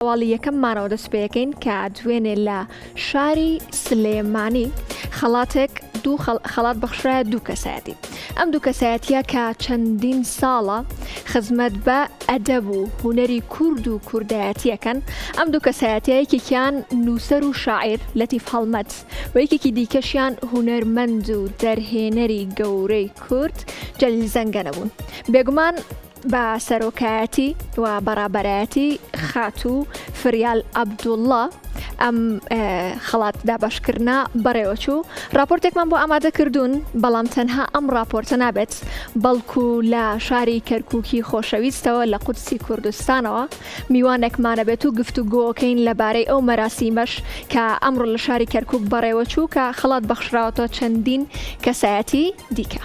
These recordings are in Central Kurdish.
ئەوڵی یەکەممانەوە دەست پێەکەین کە دوێنێ لە شاری سلێمانی خەڵاتێک خەڵات بەخشرایە دوو کەسایەتی. ئەم دوو کەسایەتیە کە چەندین ساڵە خزمەت بە ئەدەب و هونەری کورد و کوردایەتیەکەن. ئەم دوو کەسایەتیە یەکێکیان نووسەر و شاعیر لەتیف هەڵمەت و یەکێکی دیکەشیان هونەرمەند و دەرهێنەری گەورەی کورد جەلیل زەنگەنە بوون. بێگومان بە سەرۆکایەتی و بەڕابەرایەتی خاتوو فریال عەبدوڵڵا ئەم خەڵات دابەشکردنە بەڕێوەچوو. راپۆرتێکمان بۆ ئامادە کردوون، بەڵام تەنها ئەم راپۆرتە نابێت بەڵکو لە شاری کەرکووکی خۆشەویستەوە لە قودسی کوردستانەوە میوانێکمانە بێت و گفتوگۆکەین لەبارەی ئەو مەراسیمەش کە ئەمڕۆ لە شاری کەرکووک بەڕێوەچوو کە خەڵات بەخشراوەتەوە چەندین کەسایەتی دیکە.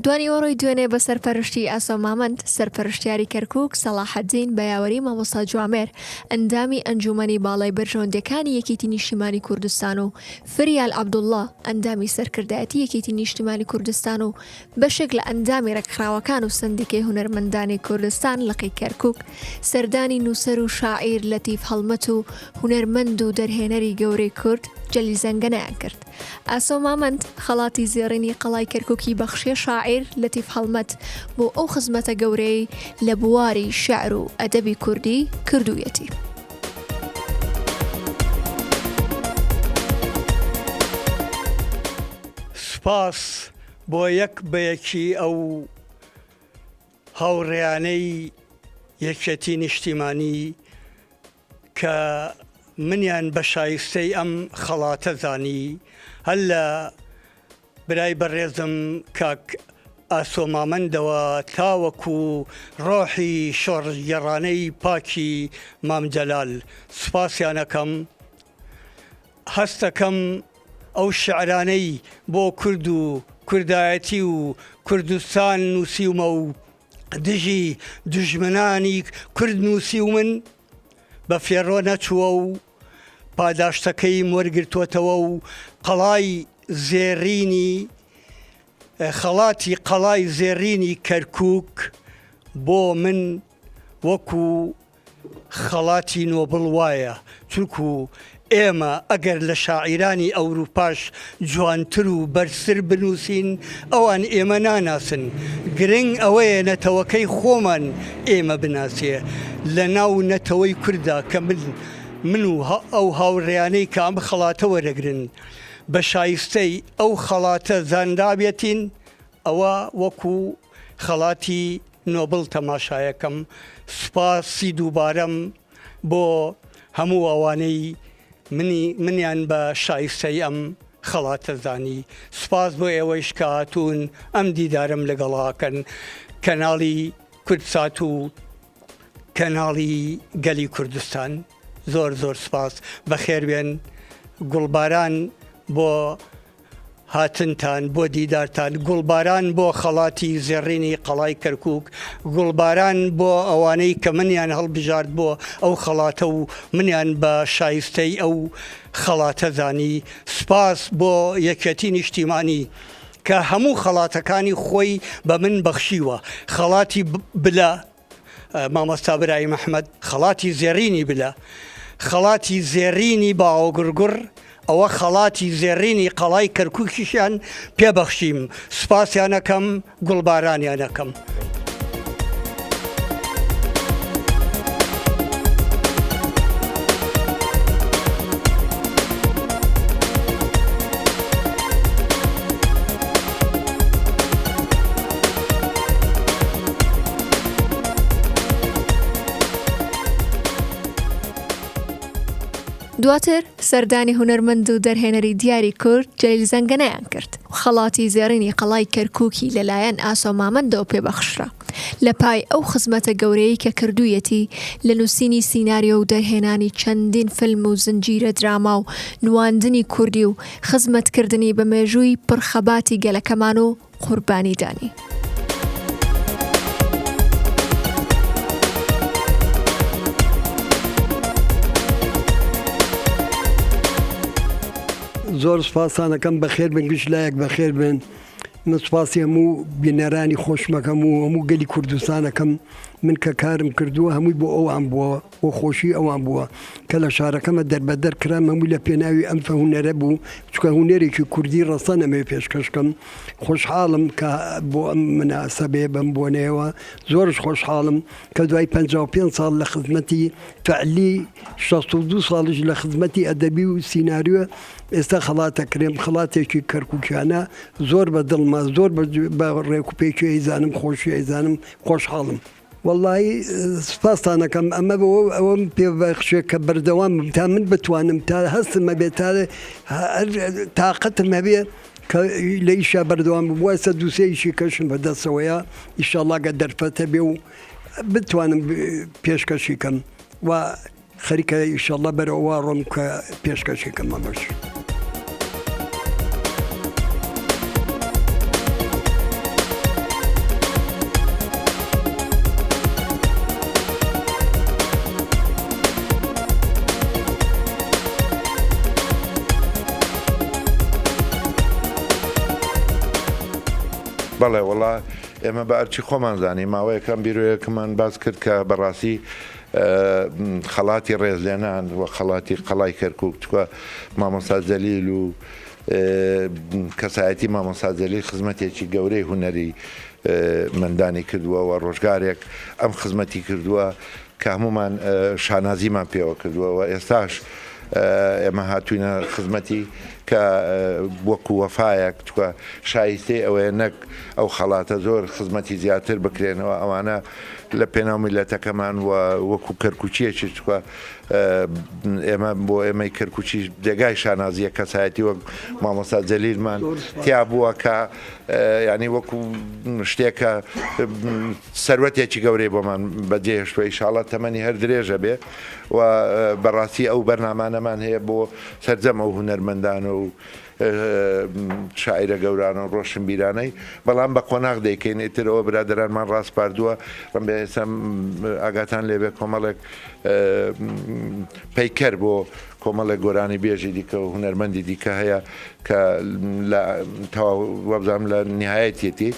دوانی ئۆڕۆی دوێنێ بە سەرپەرشتی ئاسۆ مامەند سەرپەرشتیاری کەرکووک سەلاحەدین بە یاوەری مامۆستا جوامێر ئەندامی ئەنجومەنی باڵای بەرژەوەندەکانی یەکێتی نیشتیمانی کوردستان و فریال عەبدوڵڵا ئەندامی سەرکردایەتی یەکێتی نیشتیمانی کوردستان و بەشێک لە ئەندامی ڕێکخراوەکان و سندیکەی هونەرمەندانی کوردستان لەقەی کەرکووک سەردانی نووسەر و شاعیر لەتیف هەڵمەت و هونەرمەند و دەرهێنەری گەورەی کورد جەلیل زەنگەنەیان کرد. ئاسۆ مامەند خەڵاتی زێڕینی قەڵای کەرکووکی بەخشیە شاعیر لەتیف هەڵمەت بۆ ئەو خزمەتە گەورەی لە بواری شەعر و ئەدەبی کوردی کردوویەتی. سپاس بۆ یەک بەیەکی ئەو هاوڕێیانەی یەکێتی نیشتیمانی کە منیان بە شایستەی ئەم خەڵاتە زانی. هەر لە برای بەڕێزم کاک ئاسۆ مامەندەوە تاوەکو ڕۆحی شۆڕگەڕانەی پاکی مام جەلال سوپاسیانەکەم. هەستەکەم ئەو شعرانەی بۆ کورد و کوردایەتی و کوردستان نووسیومە و دژی دوژمنانی کورد نووسی و من بە فێڕۆ نەچووە و پاداشتەکەی وەرگرتووەتەوە و قەڵای زێڕینی خەڵاتی قەڵای زێڕینی کەرکووک بۆ من وەکو خەڵاتی نۆبڵ وایە، چونکو ئێمە ئەگەر لە شاعیرانی ئەوروپاش جوانتر و بەرزتر بنووسین ئەوان ئێمە ناناسن. گرنگ ئەوەیە نەتەوەکەی خۆمان ئێمە بناسیە لە ناو نەتەوەی کووردا کە من و ئەو هاوڕێیانەی کە ئەم خەڵاتە وەرەگرن بە شایستەی ئەو خەڵاتە زاندابێتین. ئەوە وەکو خەڵاتی نۆبڵ تەماشایەکەم. سوپاسی دووبارەم بۆ هەموو ئەوانەی منیان بە شایستەی ئەم خەڵاتە زانی. سوپاس بۆ ئێوەیش کە هاتوون ئەم دیدارم لەگەڵاکەن. کەناڵی کوردسات و کەناڵی گەلی کوردستان زۆر زۆر سوپاس. بەخێربێن. گوڵباران بۆ هاتنتان، بۆ دیدارتان، گوڵباران بۆ خەڵاتی زێڕینی قەڵای کەرکووک، گوڵباران بۆ ئەوانەی کە منیان هەڵبژارد بۆ ئەو خەڵاتە و منیان بە شایستەی ئەو خەڵاتە زانی. سوپاس بۆ یەکێتی نیشتیمانی کە هەموو خەڵاتەکانی خۆی بە من بەخشیوە. خەڵاتی بلە مامۆستا برای محەممەد، خەڵاتی زێڕینی بلە، خەڵاتی زێڕینی باوەگرگر، ئەوە خەڵاتی زێڕینی قەڵای کەرکووکیشیان پێبەخشیم. سوپاسیانەکەم، گوڵبارانیانەکەم. دواتر سەردانی هونەرمەند و دەرهێنەری دیاری کورد جەلیل زەنگەنەیان کرد و خەڵاتی زێڕینی قەڵای کەرکووکی لەلایەن ئاسۆ مامەندەوە پێبەخشرا لە پای ئەو خزمەتە گەورەی کە کردوویەتی لە نووسینی سیناریۆ و دەرهێنانی چەندین فیلم و زنجیرە دراما و نواندنی کوردی و خزمەتکردنی بە مێژووی پڕخەباتی گەلەکەمان و قوربانیدانی. زۆر سپاسانەکەم بەخێر بن گشت لایەک بەخێر بن سپاسی هەموو بینەرانی خۆشمەکەم و هەموو گەلی کوردستانەکەم من کە کارم کردووە هەمووی بۆ ئەوان بووە بۆ خۆشی ئەوان بووە کە لە شارەکەمە دەربەدەر کرام هەمووی لە پێناوی ئەم هونەرە بوو چکە هونەرێکی کوردی ڕەسەن ئەمێ پێشکەشکەم خۆشحاڵم کە بۆ ئەم مناسەبێ بەم بۆنەوە زۆرش خۆشحاڵم کە دوای 55 ساڵ لە خزمەتی فعلی 62 ساڵش لە خزمەتی ئەدەبی و سیناریوە ئێستا خەڵاتە کرێم خەڵاتێکی کەرکووکیانە زۆر بە دڵما زۆر بە ڕێکوپێکی ئەیزانم خۆشی ئەیزانم خۆشحاڵم واللهی سپاسانەکەم ئەمە بۆ ئەوەم پێبەخشێ کە بەردەوام تا من بتوانم تا هەستمە بێت تااقەتم هەبێ کە لە ئیشا بەردەوام بووە سە دووسێیشی کەشم بەدەستەوەیە ئیشەڵاگە دەرفەتە بێ و بتوانم پێشکەشی کەم و خەریکە ئیشەڵە بەرەوە ڕۆم کە پێشکەشی کەمە بەش. بەڵێ وڵا ئێمە بە ئەرچی خۆمان زانی ماوەیەکەم بیرۆیەکەمان باز کرد کە بەڕاستی خەڵاتی ڕێزلێنان و خەڵاتی قەڵای کەرکووک چکە مامۆستا جەلیل و کەسایەتی مامۆستا جەلیل خزمەتێکی گەورەی هونەری مندانی کردووە و ڕۆژگارێک ئەم خزمەتی کردووە کە هەمومان شانازیمان پێوە کردووە و ئێستاش ئێمە هاتوینە خزمەتی کە وەکو وەفایەک چکە شایستەی ئەوەیە نەک ئەو خەڵاتە زۆر خزمەتی زیاتر بکرێنەوە ئەوانە لە پێناو میلەتەکەمان وەکو کەرکوچیەکی چکە ئێمە بۆ ئێمەی کەرکوچی دێگای شانازیە کەسایەتی وەک مامۆستا جەلیلمان تیا بووە کە ینی وەکو شتێکە سەروەتێکی گەورەی بۆمان بەجێهێشتووە ئینشاڵڵا تەمەنی هەر درێژە بێ و بەڕاستی ئەو بەرنامانەمان هەیە بۆ سەرجەم ئەو هونەرمەندانە و شاعرە گەورانە و ڕۆشن بیرانەی بەڵام بە قۆناغ دەیکەین ئیترەوە برادرانمان ڕاست پاردووە ڕم بێ ئێستا ئاگاتان لێبێ کۆمەڵێک پەیکەر بۆ کۆمەڵێک گۆرانی بێژی دیکە و هونەرمەندی دیکە هەیە کە تەواو وەبزانم لە نهایەتیەتی